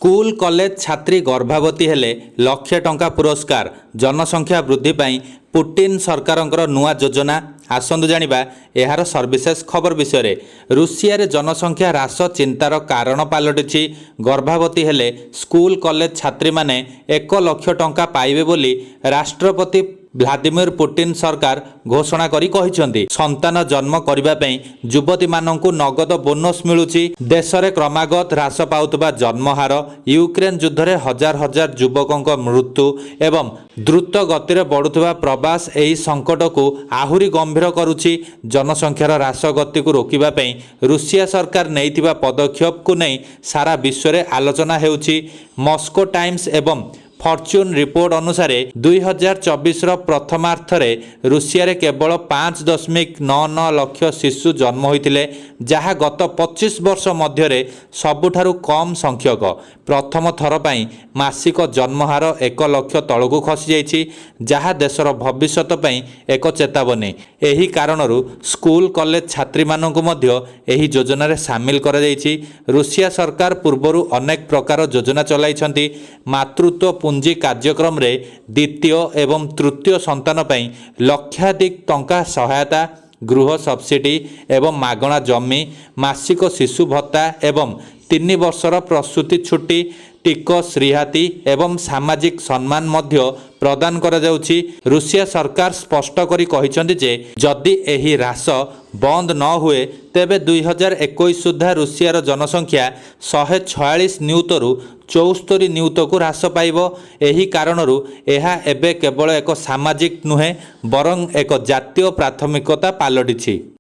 School college छात्री गर्भवती हेले लक्ष टंका पुरस्कार जनसंख्या वृद्धि पाई पुटिन सरकारंकर नुआ योजना आसंतु जानिबा एहार सर्विसेस खबर विषय रुषिया रे जनसंख्या ह्रास चिंतार कारण पलटिछि। गर्भवती हेले स्कूल कॉलेज छात्री माने 1 लाख टंका पाइबे बोली राष्ट्रपति व्लादिमिर पुटिन सरकार घोषणा करी कहिसेंती। संतान जन्म करिबा पई युवती माननकु नगद बोनस मिलुछि। देश रे क्रमागत ह्रास पाउतबा जन्महार, यूक्रेन युद्ध रे हजार हजार युवकक मृत्यु एवं द्रुत गति रे बढ़ुतबा प्रवास एही संकट को आहुरी गंभीर करुछि। जनसंख्यार ह्रास गति को रोकिबा पई रुषिया सरकार नेइतिबा पदक्षेप को नै सारा विश्व रे आलोचना हेउछि। मॉस्को टाइम्स एवं फॉर्च्यून रिपोर्ट अनुसार 2024 प्रथमार्थ रुषिया रे केवल 5.99 लाख शिशु जन्म होइतिले, जहाँ गत 25 वर्ष मध्य सबुठारु कम संख्यक। प्रथम थर पई मासिक जन्महार 1 लाख तलकू खसी जाइछि, जहाँ देशर भविष्यत पई एक चेतावनी। एही कारणरू स्कूल कॉलेज छात्री माननकु मध्य एही योजना रे शामिल करा जाइछि। रुषिया सरकार पूर्वरु अनेक प्रकार योजना चलाइछन्ति। मातृत्व पुंजी कार्यक्रम रे द्वितीय एवं तृतीय संतान पई लक्षाधिक टंका सहायता, गृह सब्सिडी एवं मागणा जमी, मासिक शिशु भत्ता एवं 3 वर्षर प्रसूति छुट्टी, टिकस रिहाती एवं सामाजिक सम्मान मध्य प्रदान करा जाउछि। रुषिया सरकार स्पष्ट करी कहिसंति जे जदि एही ह्रास बंद न हुए तेबे 2021 सुधा रुषियार जनसंख्या 146 नियुतरु 74 नियुतकु ह्रास पाइब। एही कारणरू एहा एबे केवल एक सामाजिक नुहे बरं एक जातीय प्राथमिकता पालटिछि।